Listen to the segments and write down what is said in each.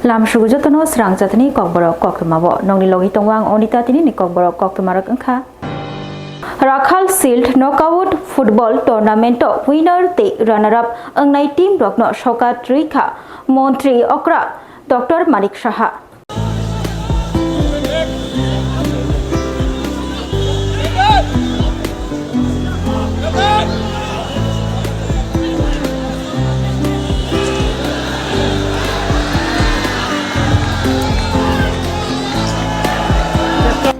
Lam Swrangchati Swrangchati Kokborok Koktwma bo nongni logi tongwang onita tini ni Kokborok Koktwma rak angkha Rakhal Shield Knockout Football Tournament winner te runner up angnai team rokno Sokat Rikha Montri Okra Dr. Manik Saha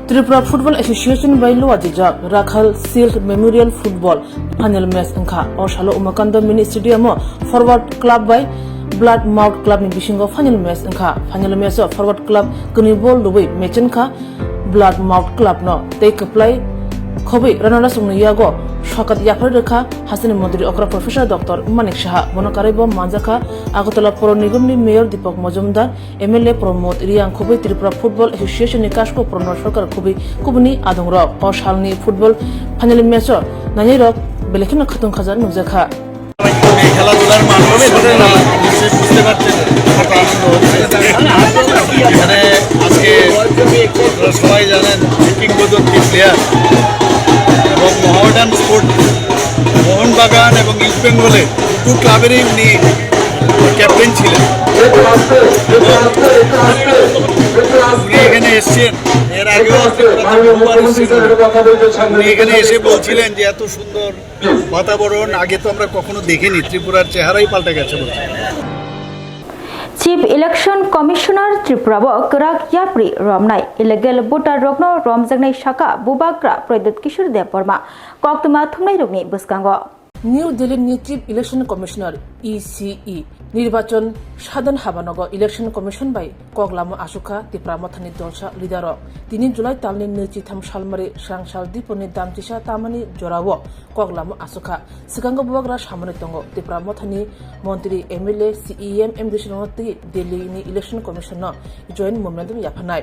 Tripura Football Association by Lua Jijak Rakhal Shield Memorial Football Final Match Angka or Shalo Umakanda Mini Stadium Forward Club by Blood Mouth Club ni Bishingo Final Match Angka Final Match Forward Club Kunibol Luwi Mechenka Blood Mouth Club no take a play Kobe Ranala Sungniyago Shokat Yaparika Hasan Mondri Okra Professor Dr. Manik Saha Monokarebo Manzaka Agotala Poro Nigumni Mayor Deepak Majumdar MLA Promote Riang Kobe Tripura Football Association Nikashko Prono Sokar Kobe Kubuni Adongra Oshalni Football Final Match Naniro Belekina Khatun Khazan Nuzaka খেলাধুলার মাধ্যমে নিশ্চয়ই বুঝতে পারছেন এখানে আজকে সবাই জানেন কিংবদন্তি প্লেয়ার এবং মহামেডান স্পোর্ট মোহনবাগান এবং ইস্ট বেঙ্গলে দুটো ক্লাবেরই উনি ক্যাপ্টেন ছিলেন। উনি এখানে এসছেন, এর আগেও উনি এখানে এসে বলছিলেন যে এত সুন্দর বাতাবরণ আগে তো আমরা কখনো দেখিনি, ত্রিপুরার চেহারাই পাল্টে গেছে বলছে। Chief Election Commissioner Tripura bo Kerak Yapri Romnai illegal voter rokno Romjagnai Shaka Bubakra Pradut Kishore Deborma Koktwma thumnai rokni buskango New Delhi New Chief Election Commissioner ECE নির্বাচন সাধারণ হাবানগ ইলেকশন কমিশন বাই কগলামো আশুকা তিপ্রামথানি দলসা লিডার তিনি জুলাই তালনি নৈচিথাম সালমারি স্রাংসাল দিপনি দামচিসা তামানি জরাও কগলামো আশুকা সিগাঙ্গ বুবাগ্রা সামনে দङ তিপ্রামথানি মন্ত্রী MLA CEM MDC Delhi election commission joint memorandum ইয়াফানাই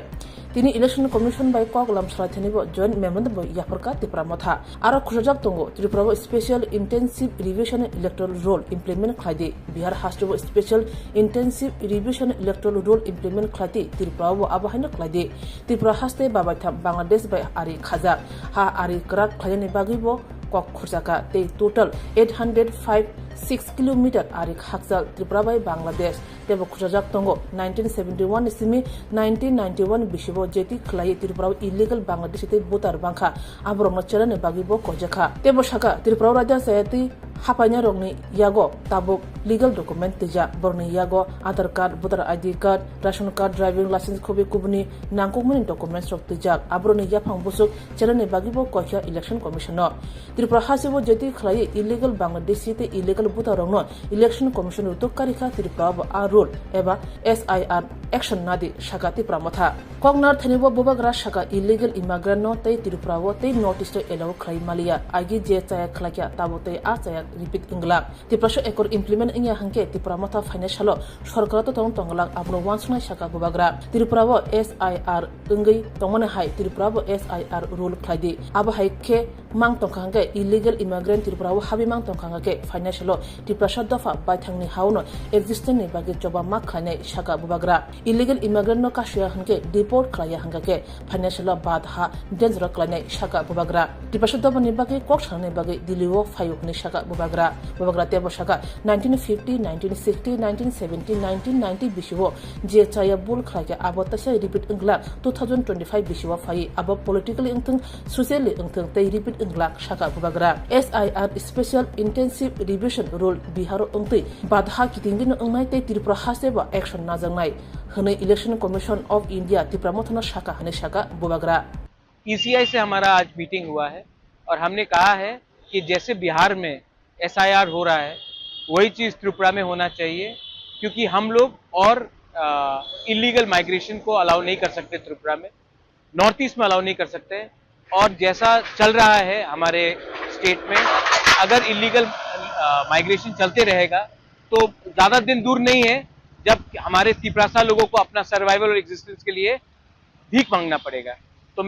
তিনি election commission বাই কগলাম সালাইথানিব জয়েন্ট মেমোরেন্ডাম ইয়াফরকা তিপ্রামথা আরো খুশাজাক দङ Tripura special intensive revision electoral roll implement খাইদি বিহার হাস্টব Special Intensive Revision Electoral Rule Implement Klati Tripura wo abahina kladi Tripura haste babaitham Bangladesh by Ari Khaza ha Ari Krak Khajani Bagibo Kok Khurjaka te total 805 kilometer Ari Haksal Tripura by Bangladesh tebo khurjak tongo 1971 isimi 1991 bishibo jeti khlai Tripura illegal Bangladesh te voter bangkha abrongna chalane bagibo kojaka tebo shaka Tripura raja sayati hapanya rongni yago tabuk legal document teja borni yago Aadhaar card voter ID card ration card driving license khobi kubni nangkukmani documents rok teja abroni yaphang busuk chalane bagibo koikha election commissioner Tripura hasibo jeti khlai illegal Bangladesh te illegal voter rongno election commission utokari kha Tripura a rule eba SIR action nadi shaka Tripura matha kognar thanibo bobagra shaka illegal immigrant no tei Tripura wo tei notice to allow khlai malia agi je chaya khlakya tabote a chaya repeat ingla Tripura ekor implement ingya hangke Tripura matha financial সরকার তো তংলাং আপনো ওয়ানসনা শাখা বুবাগ্রা Tripura wo SIR tungei tongmane hai Tripura wo SIR rule khlaidi aba haike mang tongkhangge illegal immigrant Tripura wo habi mang tongkhangge financial Tripura shadafa baithangni hauno existent ni bagi joba mak khane shaka bubagra illegal immigrant no kashya hangke deport khlaya hangke financial badha danger khlane shaka bubagra Tripura shadafa ni bagi kokshane bagi diliwo fayu ni shaka bubagra tebo shaka 1950 1960 1970 1990 bishiwo je chaya bul khlaya abotasa repeat ingla 2025 bishiwo fai abo politically ingthing socially ingthing tei repeat ingla shaka bubagra SIR special intensive revision rule biharo ingti badha kitingdin ingnai tei Tripura haseba action najangnai hne election commission of India Tripura mothana shaka hne shaka bubagra ECI से हमारा आज meeting हुआ है और हमने कहा है कि जैसे बिहार में SIR हो रहा है वही चीज़ त्रिपुरा में होना चाहिए क्योंकि हम लोग और इलीगल माइग्रेशन को अलाउ नहीं कर सकते त्रिपुरा में, नॉर्थ ईस्ट में अलाउ नहीं कर सकते और जैसा चल रहा है हमारे स्टेट में अगर इलीगल माइग्रेशन चलते रहेगा तो ज़्यादा दिन दूर नहीं है जब हमारे त्रिपुरासा लोगों को अपना सर्वाइवल और एग्जिस्टेंस के लिए भीख मांगना पड़ेगा। तो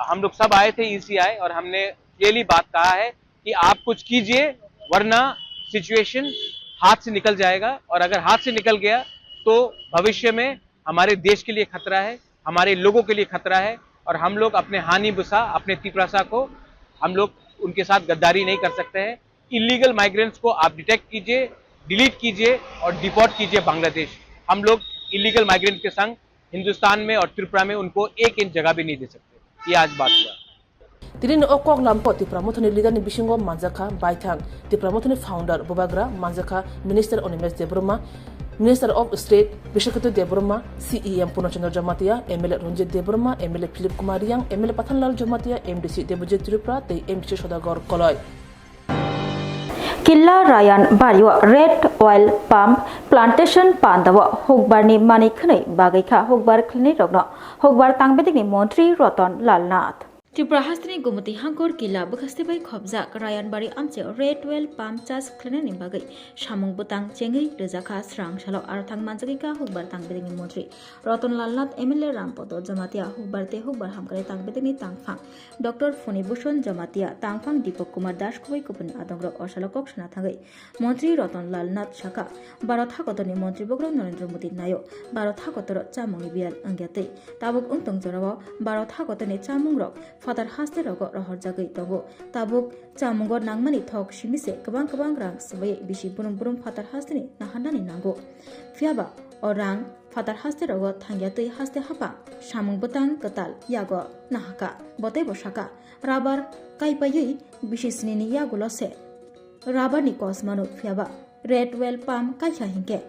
हम लोग सब आए थे ECI और हमने क्लियरली बात कहा है कि आप कुछ कीजिए वरना सिचुएशन हाथ से निकल जाएगा और अगर हाथ से निकल गया तो भविष्य में हमारे देश के लिए खतरा है, हमारे लोगों के लिए खतरा है। और हम लोग अपने हानि बुसा, अपने तिपरासा को हम लोग उनके साथ गद्दारी नहीं कर सकते हैं। इलीगल माइग्रेंट्स को आप डिटेक्ट कीजिए, डिलीट कीजिए और डिपोर्ट कीजिए बांग्लादेश। हम लोग इलीगल माइग्रेंट के संग हिंदुस्तान में और त्रिपुरा में उनको 1 इंच जगह भी नहीं दे सकते। ये आज बात हुआ। Tirin o Koklampo Tipramothani leader ni Bishingo Manzaka Baitang, Tipramothani founder Bobagra Manzaka, Minister Onimes Debroma, Minister of State Bishakatu Debroma, CEM Punochandra Jamatia, MLA Runjit Debroma, MLA Philip Kumariang, MLA Pathanlal Jamatia, MDC Debujit Tripura, the MDC Shodagor Koloi. Killa Ryan Bariwa Red Oil Palm Plantation Pandawa Hogbarni Manikhane Bagika Hogbar Clinic Hogbar Tangbeti Montri Roton Lalnath. Tripura hastini gumati hangkor kila bakaste bai khobja Ryan Bari amche Red Well Palm Chas Khlene bagai samung butang chengi rejaka Swrangchalo ar thang manjagi ka hukbar tang bedini montri Roton Lalnath MLA Rampoto Jamatia hukbarte hukbar hamkare tang bedini tangphang Dr. Phoni Bhushan Jamatia tangphang Deepak Kumar Das koi kupani adongro oshalokok shana thangai Montri Roton Lalnath Shaka Bharat hakotoni Montri Bogro Narendra Modi nayo Bharat hakotoro chamung bial angyate tabuk ungtong jorabo Bharat hakotoni chamung rok Father haste rogo rohor jagai tobo tabuk chamungor nangmani thok simise kabang rang sabai bishi burum father haste ni nahandani nango fiaba orang father haste rogo thangyatui haste hapa samung butang katal yago nahaka bote bosaka rabar kaipayui bishi snini yagulo se rabar ni kosmanu fiaba Red Well Palm kaikha hinke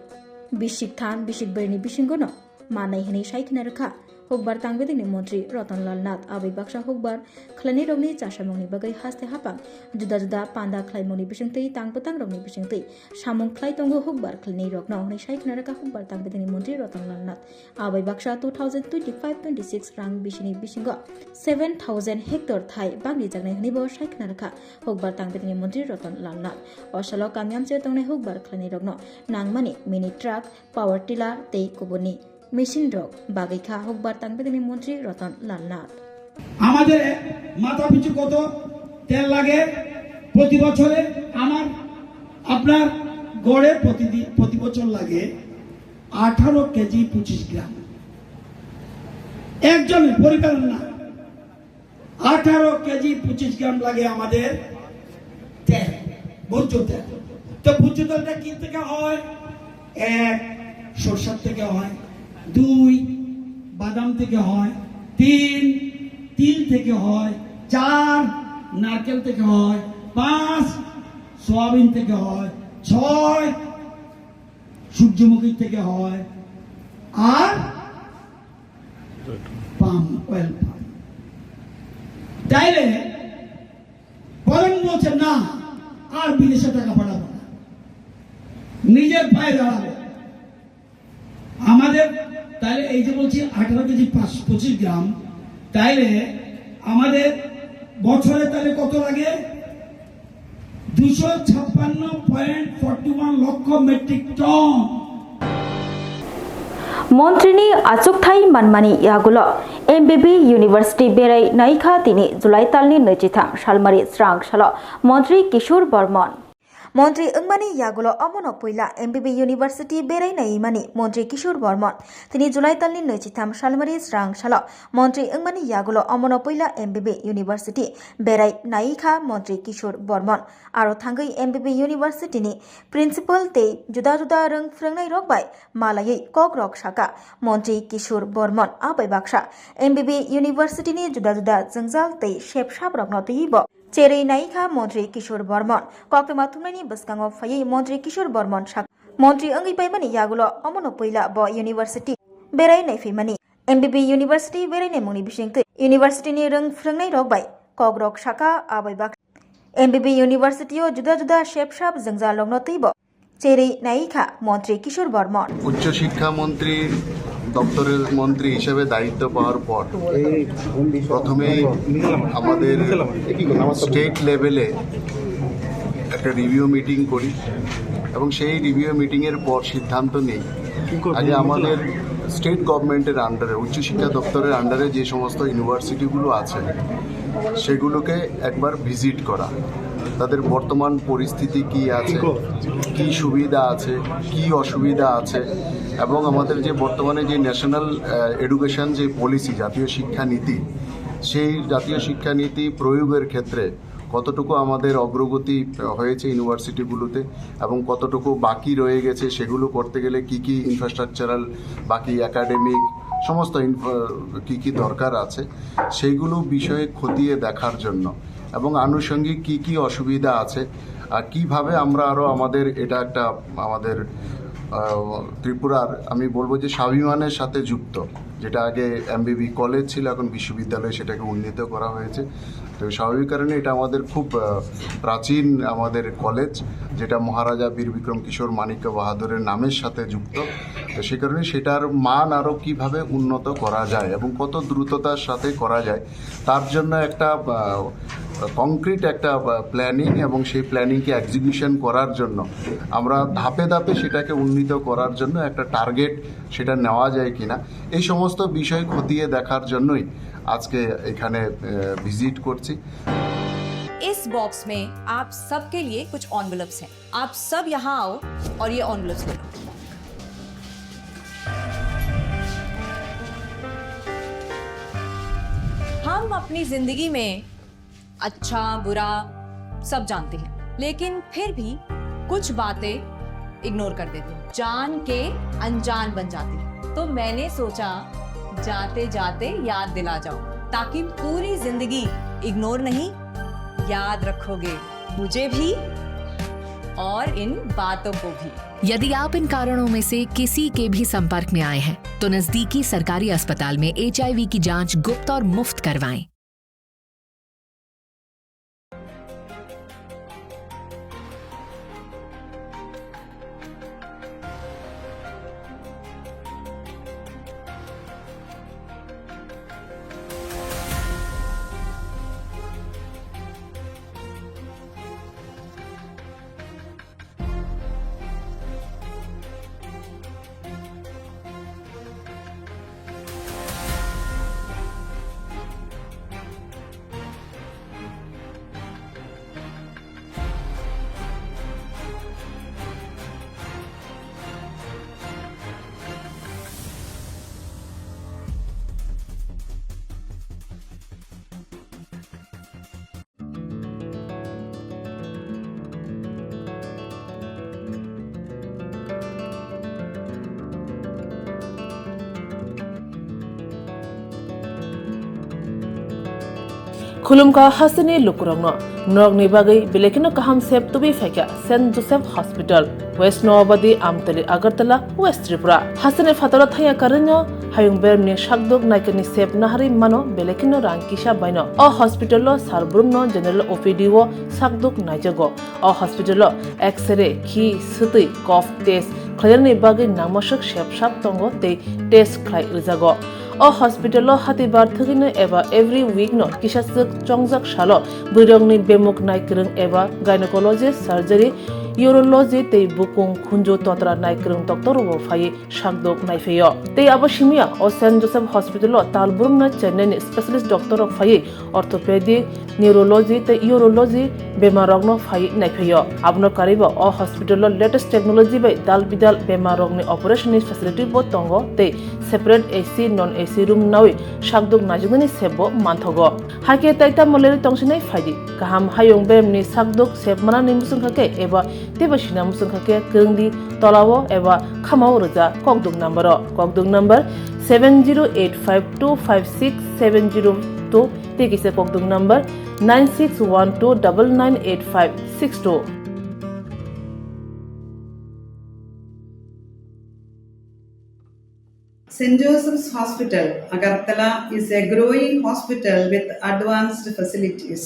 bishik than bishik berni bishingono manai hini shaikna rakha Hukbar tangbedini Montri Roton Lalnath abai baksa hukbar khlani rogni chasamungni bagai haste hapang juda panda khlaimoni bisingtei tangputang rogni bisingtei samung khlai tongo hukbar khlani rogna honi saikhnaraka hukbar tangbedini Montri Roton Lalnath abai baksa 2025-26 rang bisini bisingo 7000 hectare thai bangni jagnai hni bo saikhnaraka hukbar tangbedini Montri Roton Lalnath osalo kamyam che tongne hukbar khlani rogno nangmani mini truck power tiller tei kubuni Machine Rock Bagika Hokbar Tangbedini Montri Roton Lalnath আমাদের মাথা পিছু কত তেল লাগে প্রতি বছরে আপনার গড়ে প্রতি বছর লাগে 18 কেজি 25 গ্রাম একজনের পরিবারের না 18 কেজি 25 গ্রাম লাগে আমাদের তেল ভোজ্য তেল তো ভোজ্য তেলটা কি থেকে হয় এক সরষের থেকে হয় 2 বাদাম থেকে হয় 3 তিল থেকে হয় 4 নারকেল থেকে হয় 5 সয়াবিন থেকে হয় 6 সূর্যমুখী থেকে হয় আর পাম অয়েল তাইলে বলেন বলছেন না আর বিদেশে টাকা পাঠাবো না নিজের পায়ে দাঁড়াবো আমাদের তাহলে এই যে বলছি 18 কেজি 25 গ্রাম তাইলে আমাদের বছরে তাহলে কত লাগে 256.41 লক্ষ মেট্রিক টন মন্ত্রিনি আচুকথাই মানমানি ইয়াগুলো এমবিবি ইউনিভার্সিটি বেরাই নাইখা তিনি জুলাই তালনি নৈচিথাম সালমারি স্রাংশালো মন্ত্রী কিশোর বর্মন মন্ত্রী ইংমানি ইয়াগুলো অমনো পইলা এমবিবি ইউনিভার্সিটি বেরাই নাইমানি মন্ত্রী কিশোর বর্মন তিনি জুলাই তালনি নৈচিথাম সালমারি স্রাংশালো মন্ত্রী ইংমানি ইয়াগুলো অমনো পইলা এমবিবি ইউনিভার্সিটি বেরাই নাইখা মন্ত্রী কিশোর বর্মন আরো থাঙ্গই এমবিবি ইউনিভার্সিটিনি প্রিন্সিপাল তেই জুদা রং ফ্রেংনাই রকবাই মালাयै ককরক শাখা মন্ত্রী কিশোর বর্মন আবাই বাক্সা এমবিবি ইউনিভার্সিটিনি জুদা জংজাল তেই শেপসাপ রকনো তৈব চেरै নাইখা মন্ত্রী কিশোর বর্মন কক্তমা থুমনাইনি বসকাঙ্গ ফাयै মন্ত্রী কিশোর বর্মন শাখা মন্ত্রী অঙ্গি পাইমানি ইয়াগুলো অমনো পইলা ব ইউনিভার্সিটি বেরাই নাইফैमानि एमबिबि इउनिभार्सिटी बेरायनाय मुंनि बिसिंथै इउनिभार्सिटीनि रों फ्रेंनाय रकबाय ककरक शाखा आबायबाक एमबिबि इउनिभार्सिटीयाव जुदा शेपसाप जोंजा लग्न तैब চেरै নাইখা মন্ত্রী কিশোর বর্মন উচ্চ শিক্ষা মন্ত্রী দপ্তরের মন্ত্রী হিসেবে দায়িত্ব পাওয়ার পর প্রথমে আমাদের স্টেট লেভেলে একটা রিভিউ মিটিং করি এবং সেই রিভিউ মিটিংয়ের পর সিদ্ধান্ত নেই আগে আমাদের স্টেট গভর্নমেন্টের আন্ডারে উচ্চশিক্ষা দপ্তরের আন্ডারে যে সমস্ত ইউনিভার্সিটিগুলো আছে সেগুলোকে একবার ভিজিট করা তাদের বর্তমান পরিস্থিতি কি আছে কি সুবিধা আছে কি অসুবিধা আছে এবং আমাদের যে বর্তমানে যে ন্যাশনাল এডুকেশন যে পলিসি, জাতীয় শিক্ষানীতি, সেই জাতীয় শিক্ষানীতি প্রয়োগের ক্ষেত্রে কতটুকু আমাদের অগ্রগতি হয়েছে ইউনিভার্সিটিগুলোতে এবং কতটুকু বাকি রয়ে গেছে, সেগুলো করতে গেলে কি কি ইনফ্রাস্ট্রাকচারাল, বাকি একাডেমিক সমস্ত কি কি দরকার আছে, সেইগুলো বিষয়ে খতিয়ে দেখার জন্য এবং আনুষঙ্গিক কি কি অসুবিধা আছে আর কীভাবে আমরা আরও আমাদের এটা একটা আমাদের ত্রিপুরার আমি বলবো যে স্বাভিমানের সাথে যুক্ত, যেটা আগে এমবিবি কলেজ ছিল, এখন বিশ্ববিদ্যালয়ে সেটাকে উন্নীত করা হয়েছে। তো স্বাভাবিক কারণে এটা আমাদের খুব প্রাচীন আমাদের কলেজ, যেটা মহারাজা বীর বিক্রম কিশোর মাণিক্য বাহাদুরের নামের সাথে যুক্ত। তো সে কারণে সেটার মান আরও কীভাবে উন্নত করা যায় এবং কত দ্রুততার সাথে করা যায়, তার জন্য একটা কংক্রিট একটা প্ল্যানিং এবং সেই প্ল্যানিংকে এক্সিকিউশন করার জন্য আমরা ধাপে ধাপে সেটাকে উন্নীত করার জন্য একটা টার্গেট সেটা নেওয়া যায় কিনা, এই সমস্ত বিষয় খতিয়ে দেখার জন্যই আজকে এখানে ভিজিট করছি। इस बॉक्स में आप सबके लिए कुछ एनवेलप्स हैं। आप सब यहाँ आओ और ये एनवेलप्स ले लो। हम अपनी जिंदगी में अच्छा बुरा सब जानते हैं, लेकिन फिर भी कुछ बातें इग्नोर कर देते हैं, जान के अनजान बन जाती हैं। तो मैंने सोचा जाते जाते याद दिला जाओ, ताकि पूरी जिंदगी इग्नोर नहीं याद रखोगे, मुझे भी और इन बातों को भी। यदि आप इन कारणों में से किसी के भी संपर्क में आए हैं तो नजदीकी सरकारी अस्पताल में HIV की जांच गुप्त और मुफ्त करवाएं। खुलुमका हासिनी लुकुरंगनो नगनि बागै बेलेकिनो काहाम सेब तुबि फैका saint Joseph hospital west Nawabadi Amtali Agartala west Tripura हासिनी फातरा थाया करन्यो हायुं बेरमनि शाकदुक नायकनि सेब नाहारि मानो बेलेकिनो रांकिसा बायनो अ हॉस्पिटलो सारब्रुमनो जनरल ओपीडी वो शाकदुक नायजगो अ हॉस्पिटलो एक्सरे खि सुतै कफ टेस्ट खयरनि बागै नामसक सेबसाब तंगो ते टेस्ट खलाय रिजागो अ हॉस्पिटलो हातिबार थगिनो एबा एवरी वीक नो किसासक चंगजाक सालो बुरंगनि बेमुक नायक्रं एबा गायनेकोलॉजिस्ट सर्जरी यूरोलॉजी ते बुकुं खुंजो तोत्रा नायक्रं डॉक्टर वो फाये शाकदोक नायफेयो ते आबशिमिया अ सेंट जोसेफ हॉस्पिटलो तालबुरमना चेन्नईनि स्पेशलिस्ट डॉक्टर फाये ऑर्थोपेडिक न्यूरोलॉजी ते यूरोलॉजी बेमारगनो फाये नायफेयो आबनो कारिबो अ हॉस्पिटलो लेटेस्ट टेक्नोलॉजी बाय दाल बिदाल बेमारगनि ऑपरेशननि फैसिलिटी बो तंगो ते separate AC non AC room नावै शाकदुक नाजुगनि सेबो मानथगो हाके ताइता मलेरि तंसिनै फायदि गाहाम हायुं बेमनि शाकदुक सेबमाना निमुसुंखाके एबा तेबसिना मुसुंखाके गंदी तलावो एबा खामाव रजा ककदुक number 7085256702 तेकिसे ककदुक number 9612998562 St. Joseph's Hospital, Agartala is a growing hospital with advanced facilities.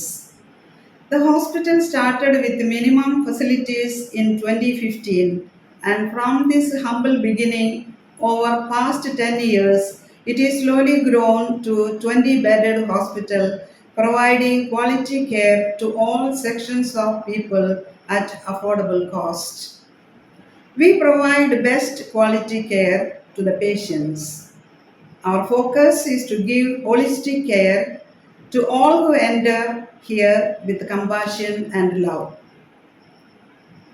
The hospital started with minimum facilities in 2015, and from this humble beginning, over past 10 years, it is slowly grown to 20-bedded hospital, providing quality care to all sections of people at affordable cost. We provide best quality care to the patients. Our focus is to give holistic care to all who enter here with compassion and love.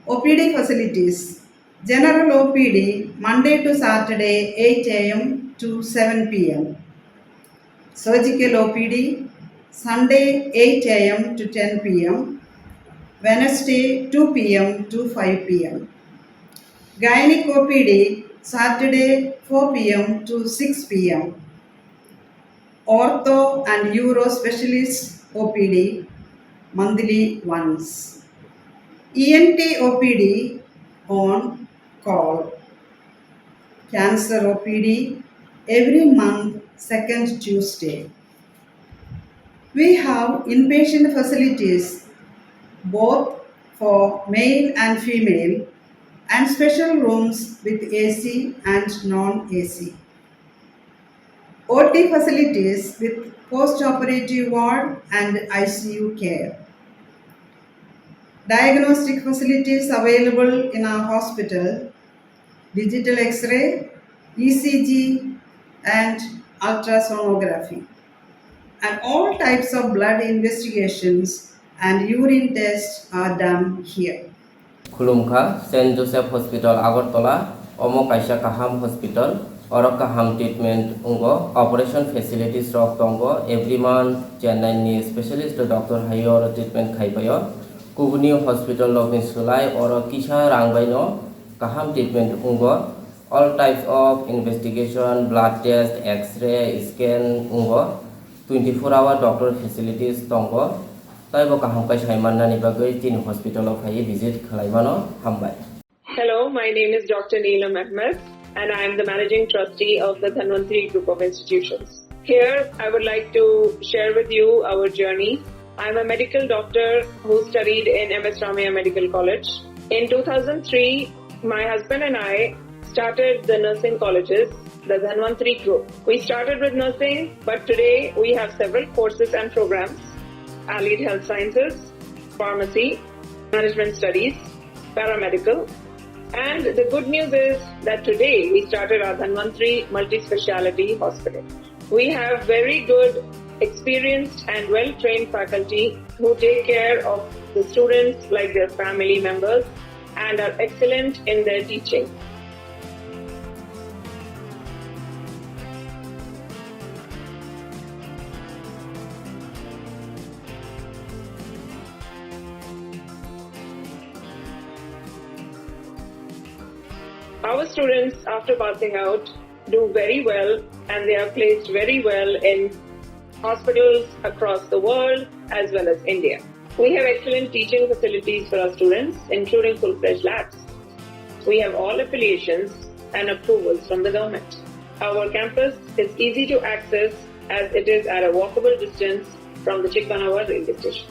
OPD facilities. General OPD Monday to Saturday 8 a.m. to 7 p.m. Surgical OPD Sunday 8 a.m. to 10 p.m. Wednesday 2 p.m. to 5 p.m. Gynec OPD Saturday 4 p.m. to 6 p.m. Ortho and Uro Specialist OPD monthly once. ENT OPD on call. Cancer OPD every month, second Tuesday. We have inpatient facilities both for male and female and special rooms with AC and non-AC. OT facilities with post-operative ward and ICU care. Diagnostic facilities available in our hospital, digital X-ray, ECG and ultrasonography. And all types of blood investigations and urine tests are done here. Khulumkha, St. Joseph Hospital, Agartala, Omo Kaisha Kaham Hospital, Oro Kaham Treatment Ungo, Operation Facilities Rock Tongo, every month, Chennai Specialist Dr. Hayor Treatment Kaipayo, Kubuni Hospital of Sulai, Oro Kisha Rangbaino, Kaham Treatment Ungo, all types of investigation, blood test, X-ray, scan Ungo, 24-hour doctor facilities Tongo, Taibo Kaham Kai Shaimana Nibagai, Tin Hospital of Hai visit Kalaimano, Hambai. Hello, my name is Dr. Neelam Ahmed and I am the Managing Trustee of the Dhanvantri Group of Institutions. Here, I would like to share with you our journey. I am a medical doctor who studied in MS Ramaiah Medical College. In 2003, my husband and I started the nursing colleges, the Dhanvantri Group. We started with nursing, but today we have several courses and programs: Allied Health Sciences, Pharmacy, Management Studies, Paramedical. And the good news is that today we started our Dhanvantri Multi-Speciality Hospital. We have very good, experienced and well-trained faculty who take care of the students like their family members and are excellent in their teaching. Our students, after passing out, do very well and they are placed very well in hospitals across the world as well as India. We have excellent teaching facilities for our students, including full-fledged labs. We have all affiliations and approvals from the government. Our campus is easy to access as it is at a walkable distance from the Chikpanawar railway station.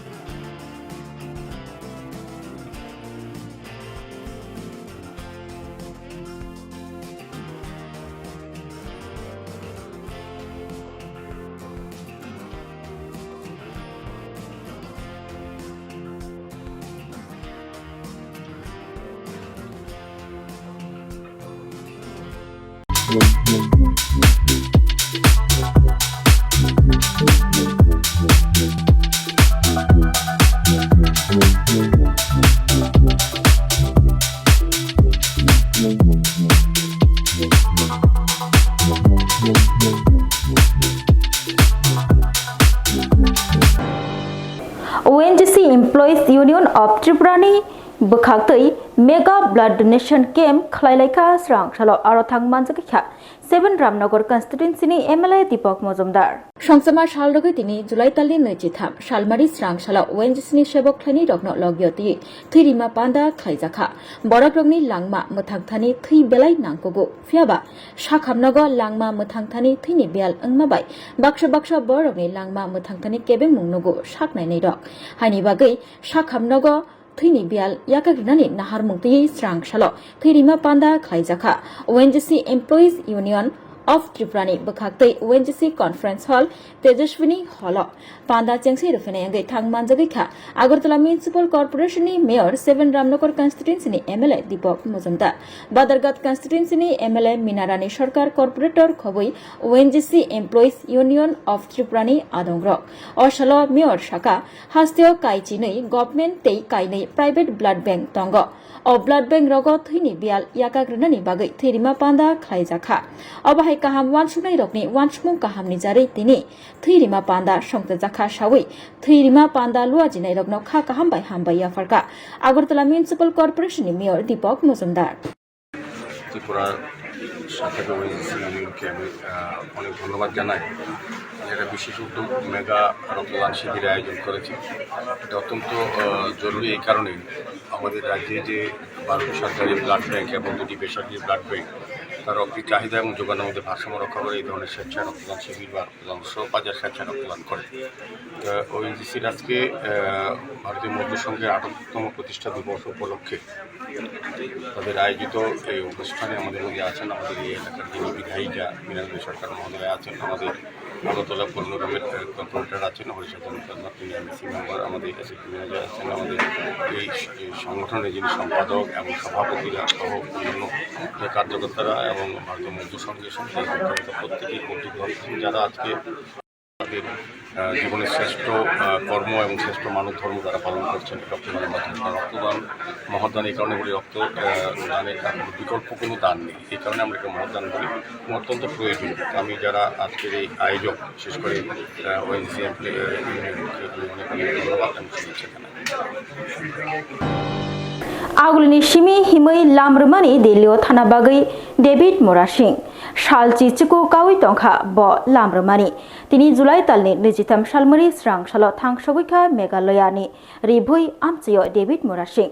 ONGC Employees Union of Tripura Bukhaktui Mega Blood Donation Camp Khlailaka Swrangchalo Arothang Manjakha 7 Ramnagar Constituency ni MLA Deepak Mojumdar Songsamar Shalrogi tini July Tali Nejitham Shalmari Swrangchalo ONGC ni Sebok Khlani Rokno Logyoti Thirima Panda Khlaijakha Borakrogni Langma Muthangthani Thi Belai Nangkogo Fiaba Shakhamnago Langma Muthangthani Thini Bial Angmabai Baksha Borogni Langma Muthangthani Kebeng Mungnogo Shaknai Nedok Haini Bagai Shakhamnago Thini Bial Yakagrinani Nahar Mukti Swrangchalo Thirima Panda Khlaijaka ONGC Employees Union of Tripura ni bakhaktei ONGC Conference Hall Tejaswini Hall Panda Chengsi rufene yangai thangmanjagi kha Agartala Municipal Corporation ni Mayor 7 Ramnagar constituency ni MLA Deepak Mujumdar Badargat constituency ni MLA Minarani Sarkar Corporator Khoboi ONGC Employees Union of Tripura ni Adongrok Oshalo Mayor Shaka Hasteo Kaichi nei government tei kainei private blood bank tongo o blood bank rogo thini bial yakagrunani bagai thirima panda khlaijaka obahai kaham wansumnai rokni wansmung kaham ni jari tini thirima panda songtajaka sawi thirima panda luajinai rokno kha kaham bai hambai afarka Agartala Municipal Corporation ni Mayor Deepak Mujumdar Tripura সাথে ইউনিয়নকে আমি অনেক ধন্যবাদ জানাই। এটা বিশেষ উদ্যোগ mega রক্তদান শিবিরের আয়োজন করেছে। এটা অত্যন্ত জরুরি এই কারণে আমাদের রাজ্যে যে 12টি সরকারি ব্লাড ব্যাংক এবং 2টি বেসরকারি ব্লাড ব্যাংক তার রক্তের চাহিদা এবং যোগানের মধ্যে ভারসাম্য রক্ষা করে এই ধরনের স্বেচ্ছায় রক্তদান শিবির বা রক্তদান বাজার স্বেচ্ছায় রক্তদান করে। ওএনজিসির আজকে ভারতীয় মজদুর সংঘের 68তম প্রতিষ্ঠা দিবস উপলক্ষে তাদের আয়োজিত এই অনুষ্ঠানে আমাদের মধ্যে আছেন আমাদের এই এলাকার যিনি বিধায়িকা মীনারানী সরকার মহোদয় আছেন, আমাদের আগরতলা পৌরনিগমের কর্পোরেটর আছেন হরিশচন্দ্র তিনি এমসি মেম্বার, আমাদের এসএসপি ম্যানেজার আছেন, আমাদের এই সংগঠনের যিনি সম্পাদক এবং সভাপতিরা সহ অন্যান্য কার্যকর্তারা এবং ভারতীয় মজদুর সংঘের সঙ্গে প্রত্যেকেই কর্তৃপক্ষ যারা আজকে তাদের জীবনের শ্রেষ্ঠ কর্ম এবং শ্রেষ্ঠ মানব ধর্ম তারা পালন করছেন রক্তদানের মাধ্যমে। রক্তদান মহদান এই কারণে বলি রক্তদানের বিকল্প কোনো দান নেই, এই কারণে আমরা একটা মহদান বলি অত্যন্ত প্রয়োজন। আমি যারা আজকের এই আয়োজক বিশেষ করে ওএনজিসি অনেক অনেক ধন্যবাদ আমি শুভেচ্ছা জানাই। Agulini Shimi Himai Lamrumani Delio Thanabagai David Morashing Shalchi Chiku Kawi Tongkha Bo Lamrumani Tini Julai Talni Rijitam Shalmari Swrangchalo Thangshogika Megaloyani Ribui Amchio David Morashing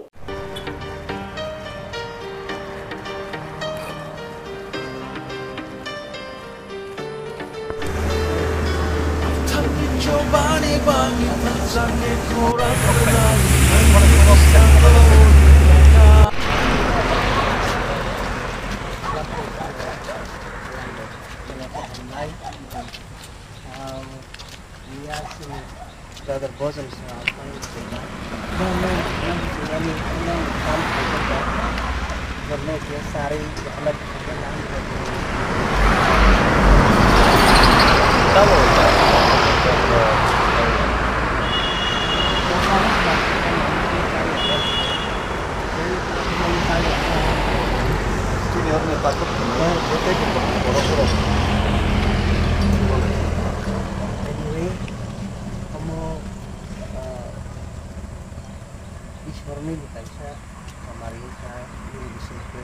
Brother bosom ईश्वर ने बताया हमारी विषय पे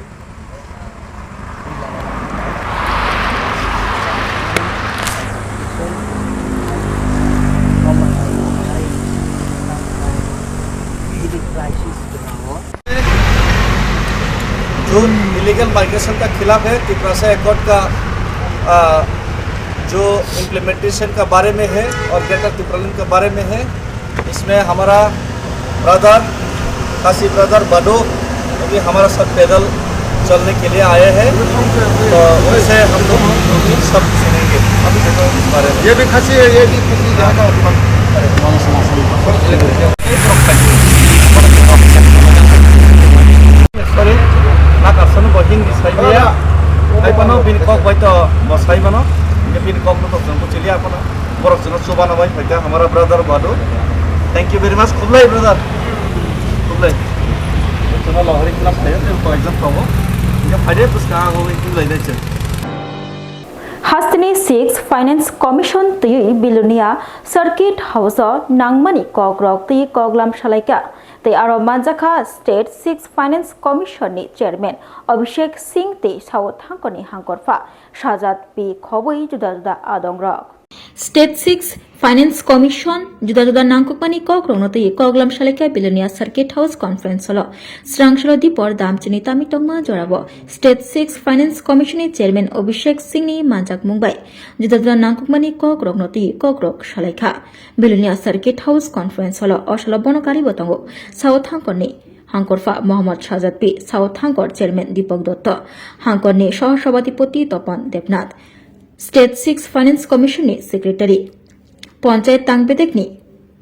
जो इलीगल माइग्रेशन का खिलाफ है त्रिपुरा से एकॉर्ड का जो इम्प्लीमेंटेशन का बारे में है और ग्रेटर त्रिपुरा के बारे में है। इसमें हमारा ब्रदर खासी ब्रदर बडो अभी हमारा सब पैदल चलने के लिए आए हैं, तो उनसे हम लोग सब सुनेंगे इस बारे में। ये भी खासी है, ये भी किसी जगह nak arsana bohin bisaiya ai pano bin kok bai to bosai bano ये bin kok to jangko chili apana borok jana subana bai faika hamara brother bado thank you very much kublai brother kublai jana lohari class hai to exam promo ये फायदे पुस्का हो kublai dai che Hastini 6 Finance Commission Tui Bilunia Circuit House Nangmani Kokrok Tui Koglam Shalaika They are Manjaka State 6 Finance Commission ni Chairman Abhishek Singh Te South Hankoni Hankorfa Shajat P Khoboi Juda Adongrok State 6 Finance Commission Juda Nankopani Kokrong Te Koglam Shalika Bilunia Circuit House Conference Holo Swrangchati Dipor Damchini Tamitongma Jorabo State 6 Finance Commission ni Chairman Abhishek Singh ni Manjak Mumbai Juda Nankopani Kokrong Te Kokrok Shalika Bilunia Circuit House Conference Holo Oshalo Bonokari Botongo South Hankoni Hankorfa Mohammad Shajat P South Hankor Chairman Deepak Dotto Hankorni Sah Sabhapati Topan Debnath state 6 finance commission नि secretary panchayat तांगबेदेकनि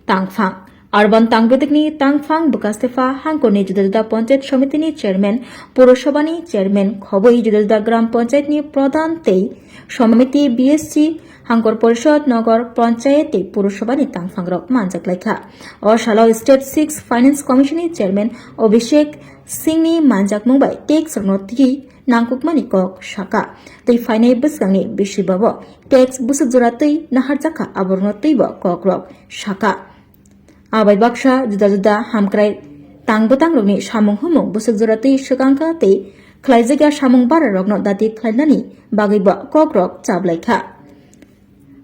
तांगफां urban तांगबेदेकनि तांगफां बुकास्तेफा हांकोनि जुदा जुदा panchayat समितिनि chairman पौरसभानि chairman खबई जुदा जुदा ग्राम पंचायतनि प्रधान तेई समिति BSc हांकर परिषद नगर पंचायत पौरसभानि तांगफांग्रक मानजाकलायखा अ सालाव state 6 finance कमिशननि chairman अभिषेक सिंहनि मानजाकमुंबाय takes रनोति नांकुकमानि कक शाखा तै फाइनाय बसगांनि बिसिबाबो टेक्स बुसुकजरा तै नाहारजाखा आबरनो तैबो ककरक शाखा आबाय बाक्सा जुदा जुदा हामक्राय तांबोतांरकनि सामुं हुमुं बुसुकजरा तै सगांखा तै खलायजागा सामुं बारारकनो दाति खलायनानि बागैबो ककरक चाबलायखा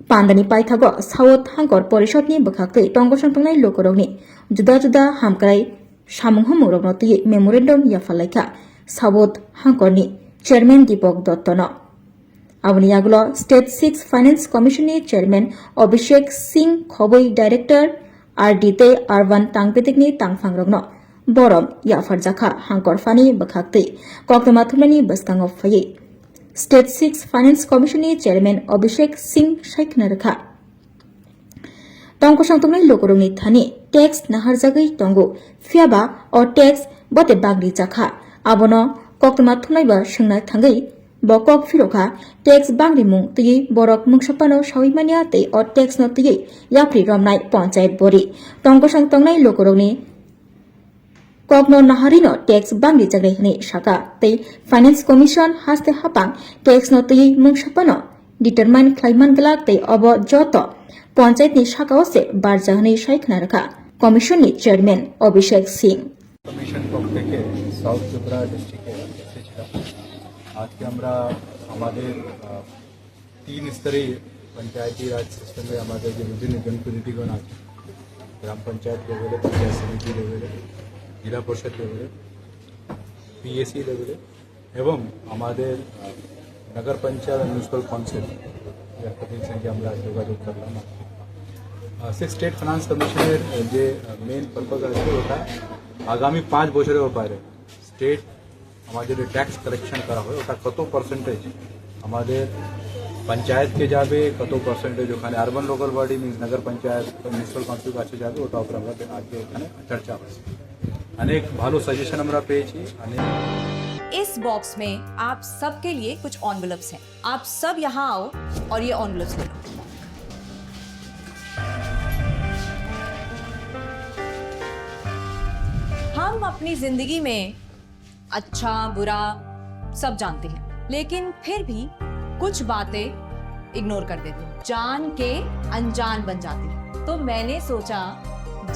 पान्दानि पाइथागो साउथ हांकर परिषदनि बखाखै टंगसंतंनाय लोकरकनि जुदा जुदा हामक्राय सामुं हुमुंरकनो तै मेमोरेंडम याफालायखा साउथ हांकरनि चेयरमैन दीपक दत्तनो आबनि आगुलो स्टेट 6 फाइनेंस कमिशननि चेयरमैन अभिषेक सिंह खबै डायरेक्टर आरडीते अर्बन तांगबेदेकनि तांगफांरकनो बरम याफारजाखा हांकर फानि बखाखै कोक्तमा थुमनानि बसकांगो फायै स्टेट 6 फाइनेंस कमिशननि चेयरमैन अभिषेक सिंह साइखनारखा टंगसंतंनाय लोकरकनि थानि टैक्स नाहारजागै टंगो फियाबा अ टैक्स बते बागरि जाखा आबनो कोक्तमा थुमनायबा सोंना थांगै बकक फिरोखा टैक्स बांग्रि मुं तयै बरक मुंसापानो सावैमानिया तै अ टैक्स न तयै याफ्रि रमनाय पंचायत बोरी टंगसंतंनाय लोकरकनि ककनो नाहारिनो टैक्स बांग्रि जाग्रै हनै शाखा तै फाइनेंस कमिशन हास्ते हापां टैक्स न तयै मुंसापानो डिटरमाइन खलायमान गलाक तै अब जत पंचायतनि शाखाओ से बारजा हनै साइखनारखा कमिशननि चेयरमैन अभिषेक सिंह कमिशन पक्ष থেকে সাউথ ত্রিপুরা ডিস্ট্রিক্টে এসেছিলাম আজকে আমরা আমাদের 3 স্তরে পঞ্চায়েতি রাজ সিস্টেমে আমাদের যে বিভিন্ন জনপ্রতিনিধিগণ আছে গ্রাম পঞ্চায়েত লেভেলে পঞ্চায়েত সমিতি লেভেলে জেলা পরিষদ লেভেলে পিএসসি লেভেলে এবং আমাদের নগর পঞ্চায়েত মিউনিসিপাল কাউন্সিল এর সঙ্গে আমরা যোগাযোগ করলাম স্টেট ফাইন্যান্স কমিশনের যে মেইন পারপাস আছে ওটা আগামী 5 বছরের ব্যাপারে স্টেট আমাদের ট্যাক্স কালেকশন করা হয় ওটা কত পার্সেন্টেজ আমাদের পঞ্চায়েতকে যাবে কত পার্সেন্টেজ ওখানে আরবান লোকাল বডি মিন্স নগর পঞ্চায়েত মিউনিসিপাল কাউন্সিল কাছে যাবে ওটা উপর আমরা আজকে এখানে চর্চা হচ্ছে অনেক ভালো সাজেশন আমরা পেয়েছি इस बॉक्स में आप सबके लिए कुछ एनवेलप्स हैं आप सब यहाँ आओ और ये एनवेलप्स ले लो हम अपनी जिंदगी में अच्छा बुरा सब जानते हैं लेकिन फिर भी कुछ बातें इग्नोर कर देते हैं जान के अनजान बन जाती हैं तो मैंने सोचा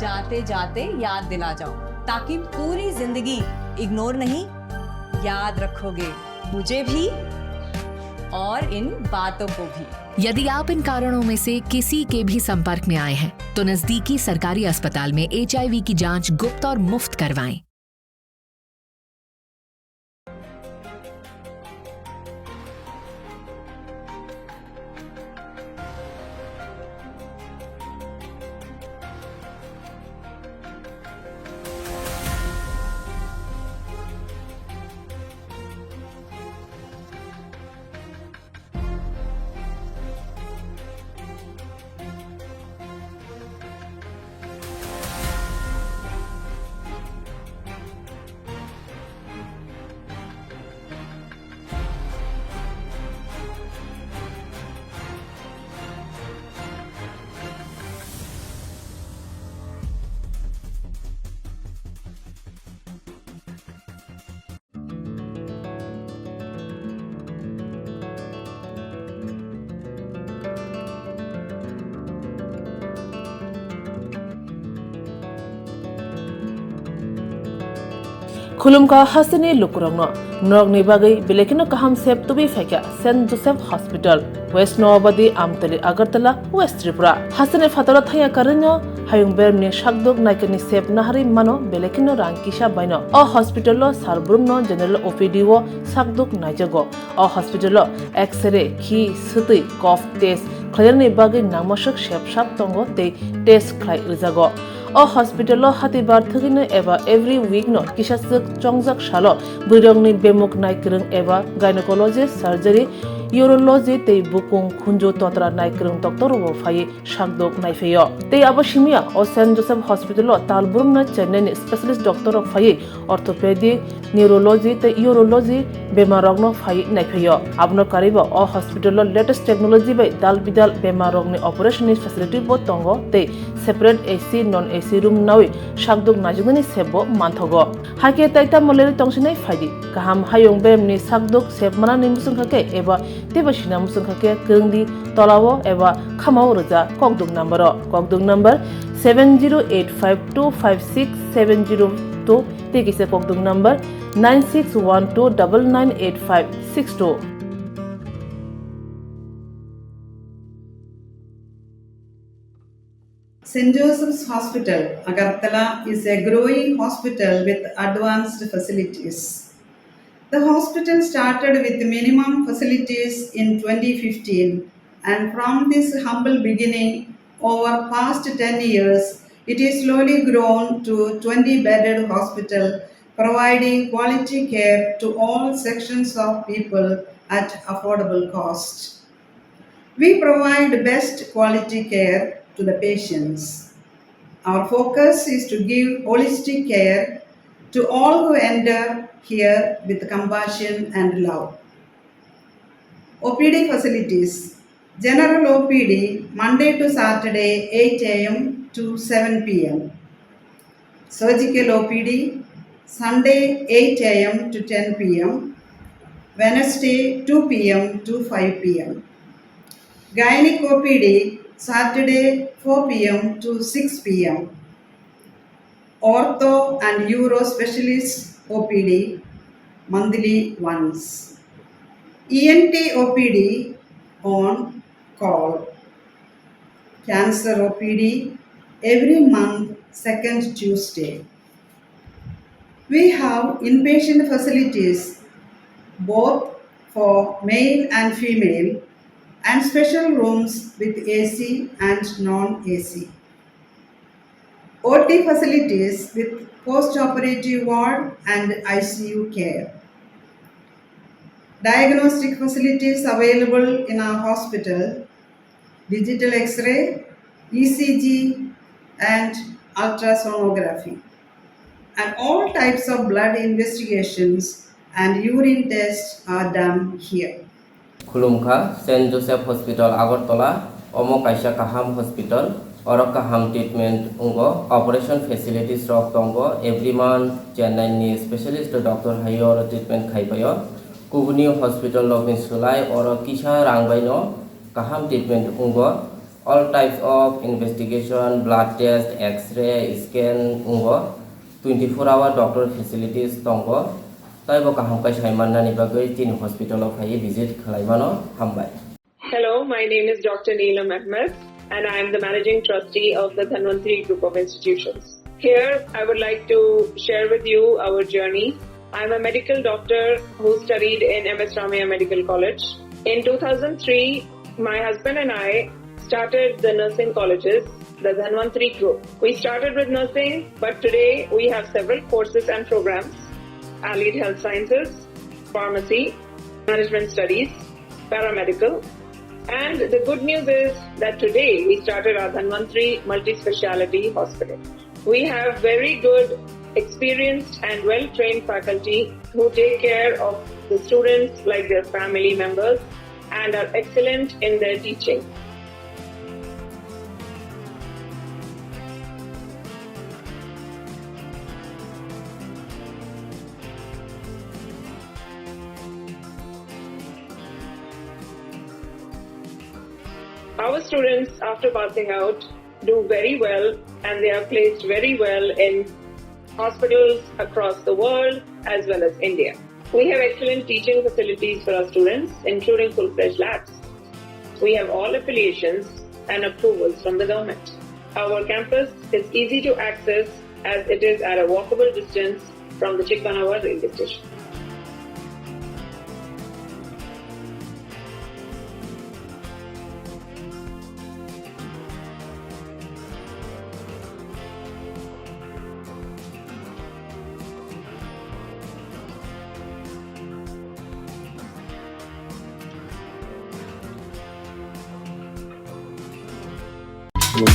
जाते जाते याद दिला जाओ ताकि पूरी जिंदगी इग्नोर नहीं याद रखोगे मुझे भी और इन बातों को भी यदि आप इन कारणों में से किसी के भी संपर्क में आए हैं तो नजदीकी सरकारी अस्पताल में HIV की जांच गुप्त और मुफ्त करवाएं। खुलुमका हासने लुकुरंगनो नरगनि बागै बेलेकिनो काहाम सेब तुबि फैका saint Joseph hospital west Nawabadi Amtali Agartala west Tripura हासने फातरा थाया करनो हायुं बेरमनि शाकदुक नायकनि सेब नाहारि मानो बेलेकिनो रांकिसा बायनो अ हॉस्पिटलो सारब्रुमनो जनरल ओपीडी वो शाकदुक नायजगो अ हॉस्पिटलो एक्सरे खि सुतै कफ टेस्ट खयरनि बागै नामसक सेबसाब तंगो ते टेस्ट खलाय रिजागो अ हॉस्पिटलो हातिबार थगिनो एबा एवरी वीक नो किसासक चंगजक सालो बुरंगनि बेमुक नायकरं एबा gynaecologist surgery urology tei bukung khunjo totra naikrung doctor wo phai shakdok naifeyo tei abo simia o St. Joseph Hospital o talburungna Chennai ni specialist doctor ok phai orthopedic neurology tei urology bemarokno phai naifeyo abno kariba o hospital o latest technology bai dal bidal bemarokni operation ni facility bo tongo tei separate AC non AC room nawi shakdok najugni sebo manthogo hake taita moleri tongsinai phaidi kaham hayong bemni sakdok sebmana ni musungkhake eba tebasina musungkhake krungdi tolawo eba khamao roja kokdok number 7085256702 tekise kokdok number 9612998562 St. Joseph's Hospital, Agartala is a growing hospital with advanced facilities. The hospital started with minimum facilities in 2015, and from this humble beginning, over past 10 years, it is slowly grown to 20-bedded hospital, providing quality care to all sections of people at affordable cost. We provide best quality care to the patients. Our focus is to give holistic care to all who enter here with compassion and love. OPD facilities. General OPD Monday to Saturday 8 a.m. to 7 p.m. Surgical OPD Sunday 8 a.m. to 10 p.m. Wednesday 2 p.m. to 5 p.m. Gynec OPD Saturday 4 p.m. to 6 p.m. Ortho and Uro Specialist OPD monthly once. ENT OPD on call. Cancer OPD every month, second Tuesday. We have inpatient facilities both for male and female and special rooms with AC and non-AC. OT facilities with post-operative ward and ICU care. Diagnostic facilities available in our hospital, digital X-ray, ECG and ultrasonography. And all types of blood investigations and urine tests are done here. Khulumkha St. Joseph Hospital Agartala Omo Kaisa Kaham Hospital Oro Kaham treatment ungo operation facilities rok tongo every month Chennai ni specialist doctor hayo treatment khaipayo Kubuni Hospital login sulai oro kisha rangbaino Kaham treatment ungo all types of investigation blood test x-ray scan ungo 24-hour doctor facilities tongo Hello, my name is Dr. Neelam Ahmed, and I am the Managing Trustee of the Dhanwantri Group of Institutions. Here, I would like to share with you our journey. I am a medical doctor who studied in MS Ramaiah Medical College. In 2003, my husband and I started the nursing colleges, the Dhanwantri Group. We started with nursing, but today we have several courses and programs. Allied Health Sciences, Pharmacy, Management Studies, Paramedical. And the good news is that today we started our Dhanwantri Multi-Speciality Hospital. We have very good, experienced and well-trained faculty who take care of the students like their family members and are excellent in their teaching. Our students, after passing out, do very well and they are placed very well in hospitals across the world as well as India. We have excellent teaching facilities for our students, including full-fledged labs. We have all affiliations and approvals from the government. Our campus is easy to access as it is at a walkable distance from the Chikpanawar railway station. Tinin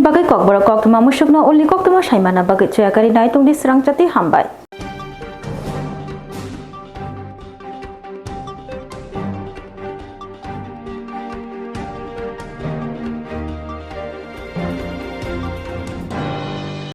bagai Kokborok Koktwma musukno uli Koktwma saimana bagai ceyakari nai tungdi Swrangchati hambai.